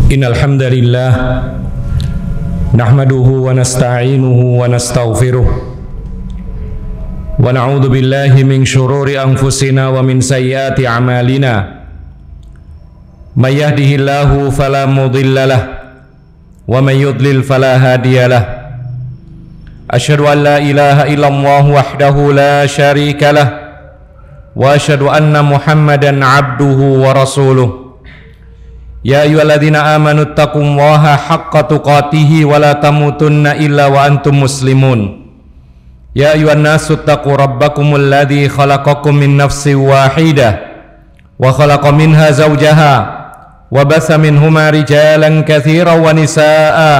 Innal hamdalillah nahmaduhu wa nasta'inuhu wa nastaghfiruh wa na'udzu billahi min shururi anfusina wa min sayyiati a'malina. May yahdihillahu fala mudhillalah wa may yudlil fala hadiyalah. Asyhadu an la ilaha illallah wahdahu la syarika lah wa asyhadu anna Muhammadan abduhu wa rasuluh. Ya ayyuhalladzina amanu taqullaha haqqa tuqatih wa la tamutunna illa wa antum muslimun. Ya ayyuhan nasu taqu rabbakumul ladzi khalaqakum min nafsin wahidah wa khalaqa minha zawjaha wa basa minhuma rijalan katsiran wa nisaa'a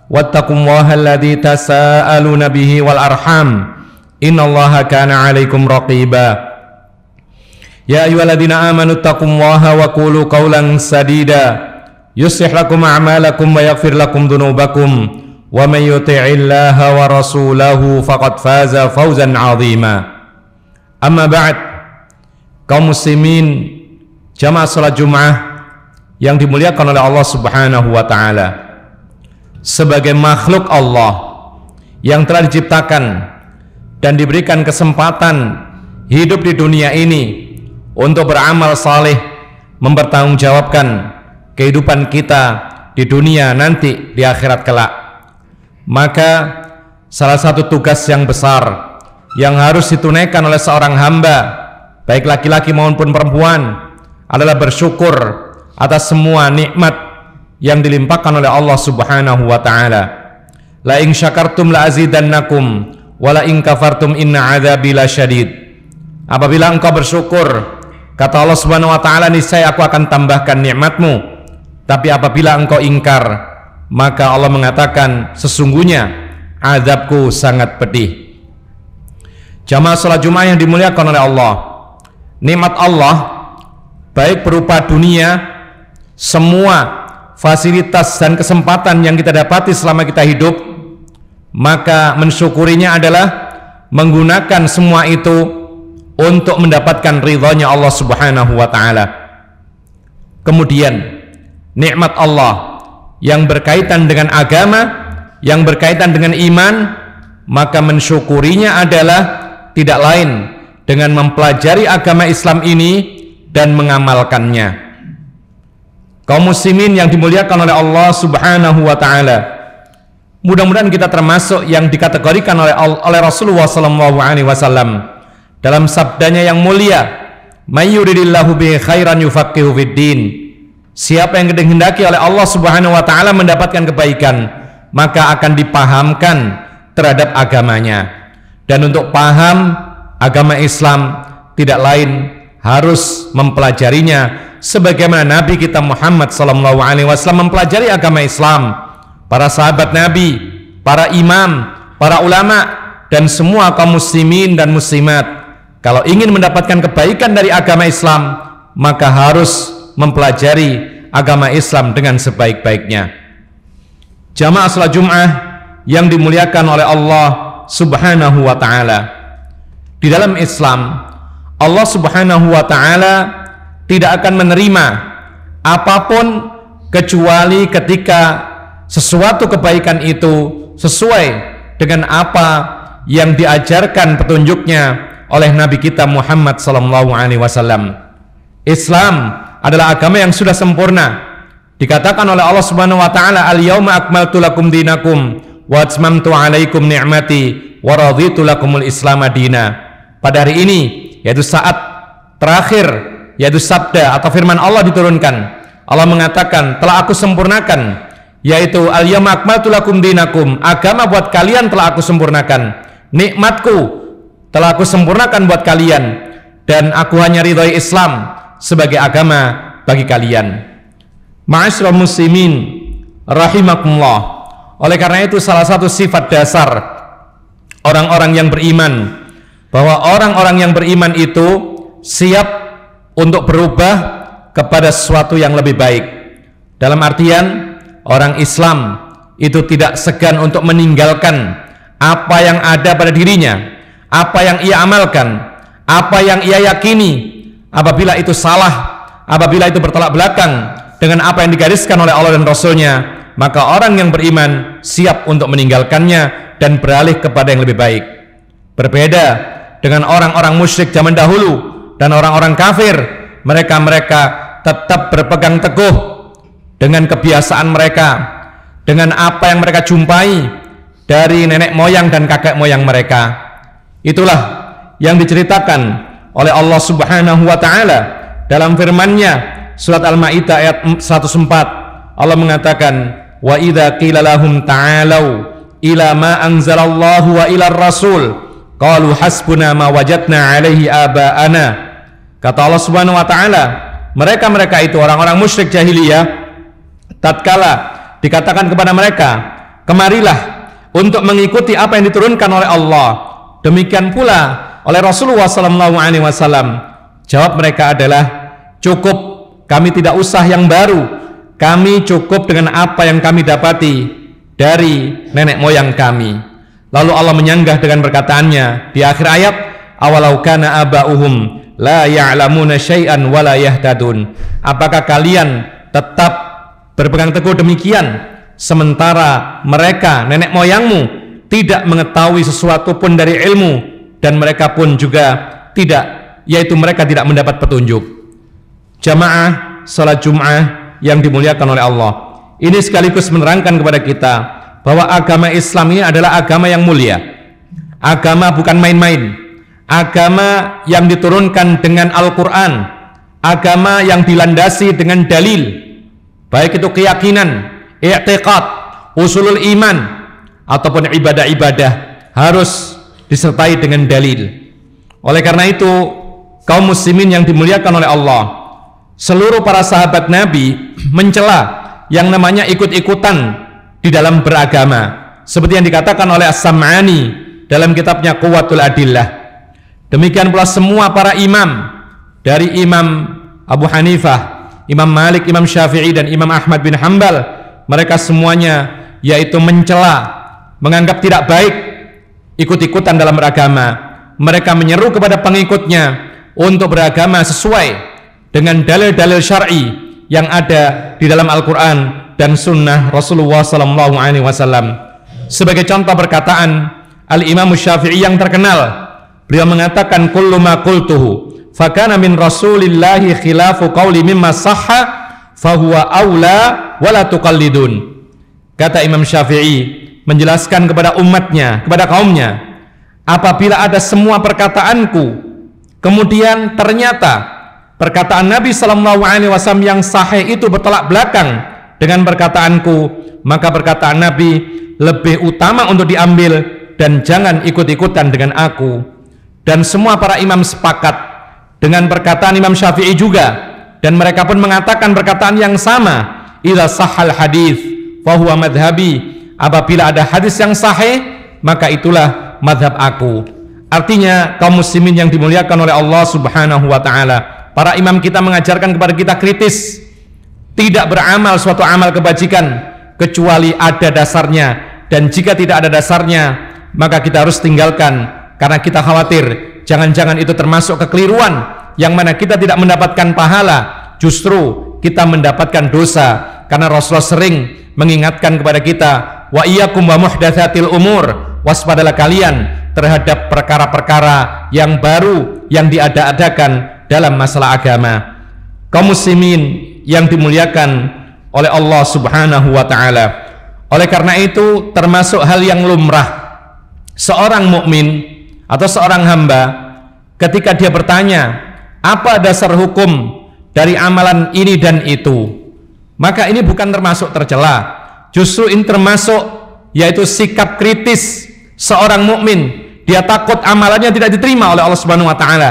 wattaqullaha alladzi tasaaluna bihi wal arham innallaha kana 'alaikum raqiba. Ya ayyuhalladzina amanu taqullaha wa qulu qawlan sadida yuslih lakum a'malakum wa yaghfir lakum dhunubakum wa may yuti'illaha wa rasulahu faqad faza fawzan 'azima. Amma ba'd, kaum muslimin jamaah salat Jumat yang dimuliakan oleh Allah Subhanahu wa taala. Sebagai makhluk Allah yang telah diciptakan dan diberikan kesempatan hidup di dunia ini untuk beramal saleh, mempertanggungjawabkan kehidupan kita di dunia nanti di akhirat kelak, maka salah satu tugas yang besar yang harus ditunaikan oleh seorang hamba, baik laki-laki maupun perempuan, adalah bersyukur atas semua nikmat yang dilimpahkan oleh Allah Subhanahu wa taala. La in syakartum la azidannakum wa la in kafartum inna adzabi lasyadid. Apabila engkau bersyukur, kata Allah Subhanahu wa taala, niscaya aku akan tambahkan nikmatmu. Tapi apabila engkau ingkar, maka Allah mengatakan sesungguhnya azabku sangat pedih. Jamaah salat Jumat yang dimuliakan oleh Allah, nikmat Allah baik berupa dunia, semua fasilitas dan kesempatan yang kita dapati selama kita hidup, maka mensyukurinya adalah menggunakan semua itu untuk mendapatkan ridhonya Allah Subhanahu wa ta'ala. Kemudian nikmat Allah yang berkaitan dengan agama, yang berkaitan dengan iman, maka mensyukurinya adalah tidak lain dengan mempelajari agama Islam ini dan mengamalkannya. Kaum muslimin yang dimuliakan oleh Allah Subhanahu wa taala, mudah-mudahan kita termasuk yang dikategorikan oleh Rasulullah sallallahu alaihi wasallam dalam sabdanya yang mulia, "May yuridillahu bihi khairan yufaqihu fiddin." Siapa yang dikehendaki oleh Allah Subhanahu wa taala mendapatkan kebaikan, maka akan dipahamkan terhadap agamanya. Dan untuk paham agama Islam tidak lain harus mempelajarinya sebagaimana Nabi kita Muhammad sallallahu alaihi wasallam mempelajari agama Islam, para sahabat Nabi, para imam, para ulama, dan semua kaum muslimin dan muslimat. Kalau ingin mendapatkan kebaikan dari agama Islam, maka harus mempelajari agama Islam dengan sebaik-baiknya. Jamaah salat Jumat yang dimuliakan oleh Allah Subhanahu wa taala, di dalam Islam Allah Subhanahu wa taala tidak akan menerima apapun kecuali ketika sesuatu kebaikan itu sesuai dengan apa yang diajarkan petunjuknya oleh Nabi kita Muhammad sallallahu alaihi wasallam. Islam adalah agama yang sudah sempurna. Dikatakan oleh Allah Subhanahu wa taala, "Al-yauma akmaltu lakum dinakum wa atmamtu 'alaikum ni'mati wa raditu lakumul Islam madina." Pada hari ini, yaitu saat terakhir, yaitu sabda atau firman Allah diturunkan, Allah mengatakan, telah aku sempurnakan, yaitu al-yauma akmaltu lakum dinakum, agama buat kalian telah aku sempurnakan, nikmatku telah aku sempurnakan buat kalian, dan aku hanya ridhoi Islam sebagai agama bagi kalian. Ma'asyiral muslimin rahimakumullah. Oleh karena itu salah satu sifat dasar orang-orang yang beriman, bahwa orang-orang yang beriman itu siap untuk berubah kepada sesuatu yang lebih baik. Dalam artian, orang Islam itu tidak segan untuk meninggalkan apa yang ada pada dirinya, apa yang ia amalkan, apa yang ia yakini. Apabila itu salah, apabila itu bertolak belakang dengan apa yang digariskan oleh Allah dan Rasulnya, maka orang yang beriman siap untuk meninggalkannya dan beralih kepada yang lebih baik. Berbeda dengan orang-orang musyrik zaman dahulu dan orang-orang kafir, mereka tetap berpegang teguh dengan kebiasaan mereka, dengan apa yang mereka jumpai dari nenek moyang dan kakek moyang mereka. Itulah yang diceritakan oleh Allah Subhanahu wa taala dalam firman-Nya surat Al-Maidah ayat 104. Allah mengatakan, "Wa idza qila lahum ta'alu ila ma anzalallahu wa ila ar-rasul qalu hasbuna ma wajadna 'alaihi aba'ana." Kata Allah Subhanahu wa taala, mereka itu orang-orang musyrik jahiliyah, tatkala dikatakan kepada mereka, "Kemarilah untuk mengikuti apa yang diturunkan oleh Allah." Demikian pula oleh Rasulullah SAW. Jawab mereka adalah, cukup, kami tidak usah yang baru, kami cukup dengan apa yang kami dapati dari nenek moyang kami. Lalu Allah menyanggah dengan perkataannya di akhir ayat, awalau kana aba'uhum la ya'lamuna syai'an wa la yahtadun. Apakah kalian tetap berpegang teguh demikian sementara mereka, nenek moyangmu, tidak mengetahui sesuatu pun dari ilmu, dan mereka pun juga tidak, yaitu mereka tidak mendapat petunjuk. Jamaah salat Jum'ah yang dimuliakan oleh Allah, ini sekaligus menerangkan kepada kita bahwa agama Islam ini adalah agama yang mulia. Agama bukan main-main. Agama yang diturunkan dengan Al-Quran, agama yang dilandasi dengan dalil, baik itu keyakinan, i'tiqad, usulul iman, ataupun ibadah-ibadah, harus disertai dengan dalil. Oleh karena itu, kaum muslimin yang dimuliakan oleh Allah, seluruh para sahabat Nabi mencela yang namanya ikut-ikutan di dalam beragama, seperti yang dikatakan oleh As-Sam'ani dalam kitabnya Quwwatul Adillah. Demikian pula semua para imam, dari Imam Abu Hanifah, Imam Malik, Imam Syafi'i, dan Imam Ahmad bin Hanbal, mereka semuanya yaitu mencela, menganggap tidak baik ikut-ikutan dalam beragama. Mereka menyeru kepada pengikutnya untuk beragama sesuai dengan dalil-dalil syar'i yang ada di dalam Al-Quran dan Sunnah Rasulullah SAW. Sebagai contoh perkataan Al-Imam Syafi'i yang terkenal, beliau mengatakan, kullu ma qultuhu fakana min rasulillahi khilafu qawli mimma sahha fahuwa awla wala tuqallidun. Kata Imam Syafi'i menjelaskan kepada umatnya, kepada kaumnya, apabila ada semua perkataanku kemudian ternyata perkataan Nabi SAW yang sahih itu bertolak belakang dengan perkataanku, maka perkataan Nabi lebih utama untuk diambil dan jangan ikut-ikutan dengan aku. Dan semua para imam sepakat dengan perkataan Imam Syafi'i juga, dan mereka pun mengatakan perkataan yang sama, idza sahhal hadits fa huwa madhhabi. Apabila ada hadis yang sahih, maka itulah madhab aku. Artinya, kaum muslimin yang dimuliakan oleh Allah Subhanahu wa ta'ala, para imam kita mengajarkan kepada kita kritis, tidak beramal suatu amal kebajikan kecuali ada dasarnya, dan jika tidak ada dasarnya maka kita harus tinggalkan, karena kita khawatir jangan-jangan itu termasuk kekeliruan yang mana kita tidak mendapatkan pahala, justru kita mendapatkan dosa. Karena Rasulullah sering mengingatkan kepada kita, wa iyyakum wa muhdatsatil umur, waspadalah kalian terhadap perkara-perkara yang baru yang diada-adakan dalam masalah agama. Kaum muslimin yang dimuliakan oleh Allah Subhanahu wa ta'ala, oleh karena itu termasuk hal yang lumrah seorang mukmin atau seorang hamba ketika dia bertanya, apa dasar hukum dari amalan ini dan itu, maka ini bukan termasuk tercela, justru ini termasuk yaitu sikap kritis seorang mukmin. Dia takut amalannya tidak diterima oleh Allah Subhanahu wa ta'ala,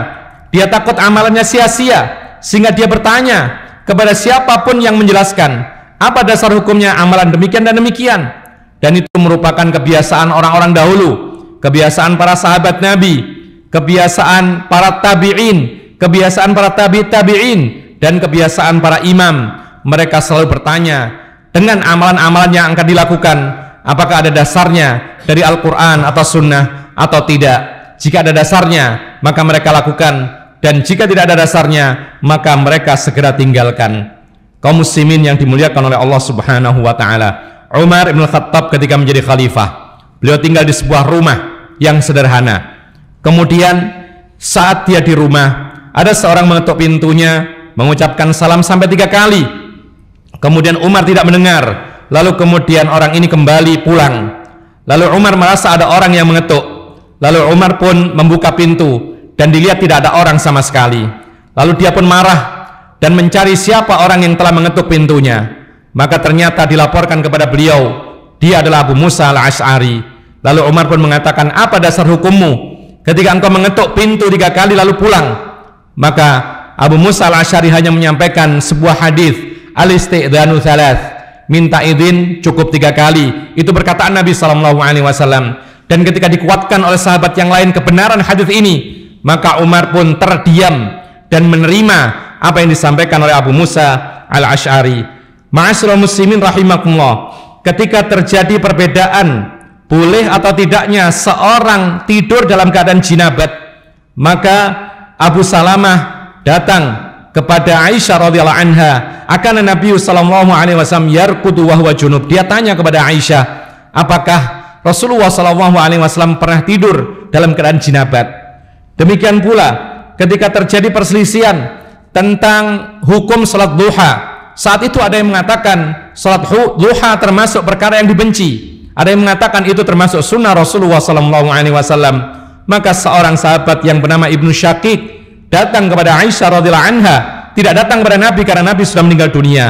dia takut amalannya sia-sia, sehingga dia bertanya kepada siapapun yang menjelaskan apa dasar hukumnya amalan demikian dan demikian. Dan itu merupakan kebiasaan orang-orang dahulu, kebiasaan para sahabat Nabi, kebiasaan para tabi'in, kebiasaan para tabi'in, dan kebiasaan para imam. Mereka selalu bertanya dengan amalan-amalan yang akan dilakukan, apakah ada dasarnya dari Al-Quran atau Sunnah atau tidak. jika ada dasarnya maka mereka lakukan, dan jika tidak ada dasarnya maka mereka segera tinggalkan. Kaum muslimin yang dimuliakan oleh Allah Subhanahu wa taala, Umar bin Khattab ketika menjadi khalifah, beliau tinggal di sebuah rumah yang sederhana. Kemudian saat dia di rumah, ada seorang mengetuk pintunya, mengucapkan salam sampai 3 kali. Kemudian Umar tidak mendengar, lalu kemudian orang ini kembali pulang. Lalu Umar merasa ada orang yang mengetuk, lalu Umar pun membuka pintu dan dilihat tidak ada orang sama sekali. Lalu dia pun marah dan mencari siapa orang yang telah mengetuk pintunya. Maka ternyata dilaporkan kepada beliau, dia adalah Abu Musa al-Asy'ari. Lalu Umar pun mengatakan, apa dasar hukummu ketika engkau mengetuk pintu 3 kali lalu pulang? Maka Abu Musa al-Asy'ari hanya menyampaikan sebuah hadis, al-isti'dzanu thalath, minta izin cukup 3 kali. Itu perkataan Nabi SAW. Dan ketika dikuatkan oleh sahabat yang lain kebenaran hadis ini, maka Umar pun terdiam dan menerima apa yang disampaikan oleh Abu Musa al-Asy'ari. Ma'asyiral muslimin rahimakumullah, ketika terjadi perbedaan boleh atau tidaknya seorang tidur dalam keadaan jinabat, maka Abu Salamah datang kepada Aisyah radhiyallahu anha, akan Nabi sallallahu alaihi wasallam yarkudu wa huwa junub. Dia tanya kepada Aisyah, apakah Rasulullah sallallahu alaihi wasallam pernah tidur dalam keadaan jinabat? Demikian pula ketika terjadi perselisihan tentang hukum salat duha, saat itu ada yang mengatakan salat duha termasuk perkara yang dibenci, ada yang mengatakan itu termasuk sunnah Rasulullah sallallahu alaihi wasallam. Maka seorang sahabat yang bernama Ibnu Syakik datang kepada Aisyah radhiyallahu anha, tidak datang kepada Nabi karena Nabi sudah meninggal dunia.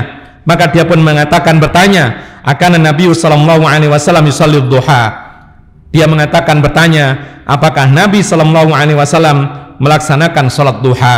Maka dia pun mengatakan, bertanya, akan Nabi sallallahu alaihi wasallam yusalli duha. Dia mengatakan, bertanya, apakah Nabi sallallahu alaihi wasallam melaksanakan salat duha?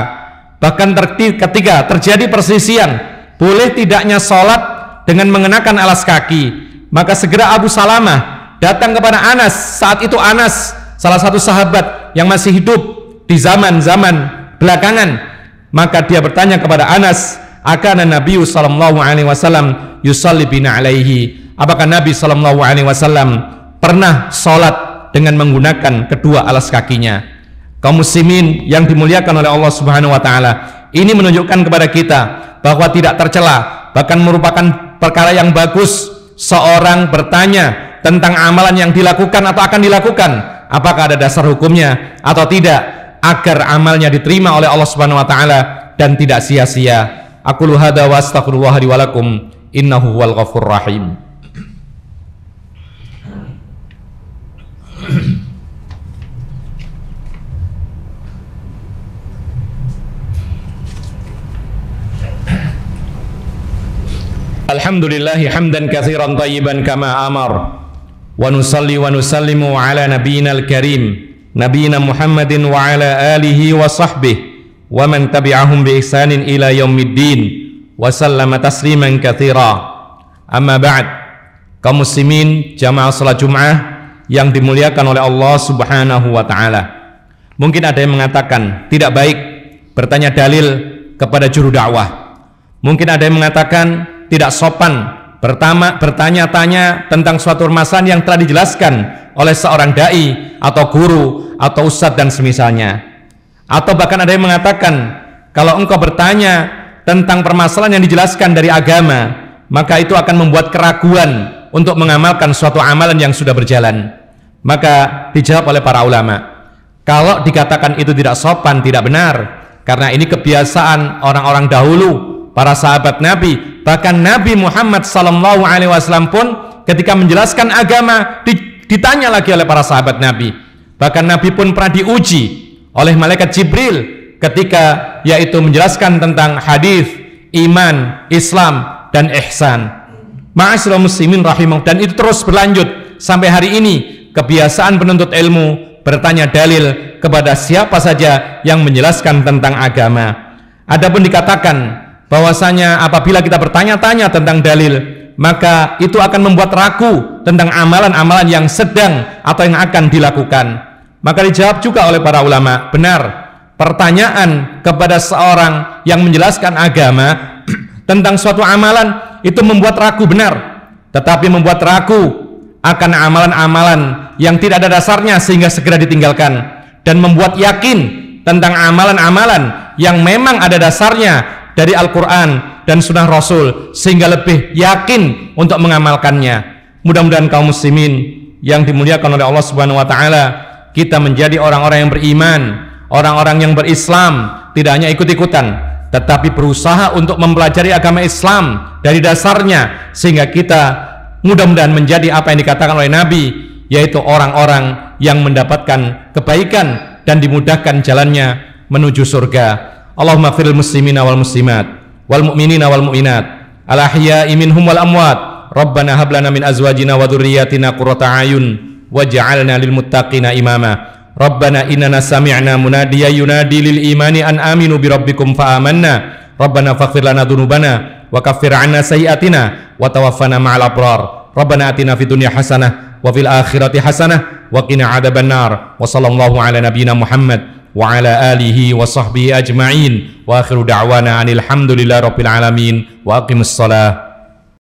Bahkan ketika terjadi perselisihan boleh tidaknya salat dengan mengenakan alas kaki, maka segera Abu Salamah datang kepada Anas. Saat itu Anas salah satu sahabat yang masih hidup di zaman-zaman belakangan. Maka dia bertanya kepada Anas, akan Nabi sallallahu alaihi wasallam yusalli bina alaihi, apakah Nabi sallallahu alaihi wasallam pernah salat dengan menggunakan kedua alas kakinya? Kaum muslimin yang dimuliakan oleh Allah Subhanahu wa taala, ini menunjukkan kepada kita bahwa tidak tercela, bahkan merupakan perkara yang bagus seorang bertanya tentang amalan yang dilakukan atau akan dilakukan, apakah ada dasar hukumnya atau tidak, agar amalnya diterima oleh Allah Subhanahu wa taala dan tidak sia-sia. Aqulu hadza wa astaghfirullah li wa lakum, innahu huwal ghafurur rahim. Alhamdulillahi hamdan katsiran thayyiban kama amar, wa nusalli wa nusallimu ala nabiyyinal karim, nabiyina Muhammadin wa ala alihi wa sahbihi wa man tabi'ahum bi ihsanin ila yaumiddin wa sallama tasliman katsira. Amma ba'd. Kaum muslimin jamaah salat Jumat yang dimuliakan oleh Allah Subhanahu wa taala. Mungkin ada yang mengatakan tidak baik bertanya dalil kepada juru dakwah. Mungkin ada yang mengatakan tidak sopan bertanya-tanya tentang suatu permasalahan yang telah dijelaskan oleh seorang dai atau guru atau ustadz dan semisalnya. Atau bahkan ada yang mengatakan kalau engkau bertanya tentang permasalahan yang dijelaskan dari agama, maka itu akan membuat keraguan untuk mengamalkan suatu amalan yang sudah berjalan. Maka dijawab oleh para ulama, kalau dikatakan itu tidak sopan, tidak benar, karena ini kebiasaan orang-orang dahulu, para sahabat Nabi. Bahkan Nabi Muhammad sallallahu alaihi wasallam pun ketika menjelaskan agama ditanya lagi oleh para sahabat Nabi. Bahkan Nabi pun pernah diuji oleh malaikat Jibril ketika yaitu menjelaskan tentang hadis iman, Islam dan ihsan. Ma'asyiral muslimin rahimahum, dan itu terus berlanjut sampai hari ini. Kebiasaan penuntut ilmu bertanya dalil kepada siapa saja yang menjelaskan tentang agama. Adapun dikatakan bahwasanya apabila kita bertanya-tanya tentang dalil, maka itu akan membuat ragu tentang amalan-amalan yang sedang atau yang akan dilakukan. Maka dijawab juga oleh para ulama, benar, pertanyaan kepada seorang yang menjelaskan agama tentang suatu amalan itu membuat ragu, benar, tetapi membuat ragu akan amalan-amalan yang tidak ada dasarnya sehingga segera ditinggalkan. dan membuat yakin tentang amalan-amalan yang memang ada dasarnya dari Al-Quran dan Sunnah Rasul, sehingga lebih yakin untuk mengamalkannya. Mudah-mudahan kaum muslimin yang dimuliakan oleh Allah Subhanahu wa taala, kita menjadi orang-orang yang beriman, orang-orang yang berislam, tidak hanya ikut-ikutan, tetapi berusaha untuk mempelajari agama Islam dari dasarnya, sehingga kita mudah-mudahan menjadi apa yang dikatakan oleh Nabi, yaitu orang-orang yang mendapatkan kebaikan dan dimudahkan jalannya menuju surga. Allahumma firil muslimina wal muslimat wal mu'minina wal mu'minat al ahya'i minhum wal amwat. Rabbana hab lana min azwajina wa dhurriyyatina qurrata a'yun waj'alna lil muttaqina imama. Rabbana innana sami'na munadiyan yunadi lil imani an aminu bi rabbikum fa amanna. Rabbana faghfir lana dhunubana wa kaffir 'anna sayyi'atina wa tawaffana ma'al abrar. Rabbana atina fid dunya hasanah wa fil akhirati hasanah wa qina 'adzabannar. Wa sallallahu ala nabiyyina Muhammad wa ala alihi wa sahbihi ajma'in wa akhiru da'wana anil hamdulillahi rabbil alamin wa aqimus shalah.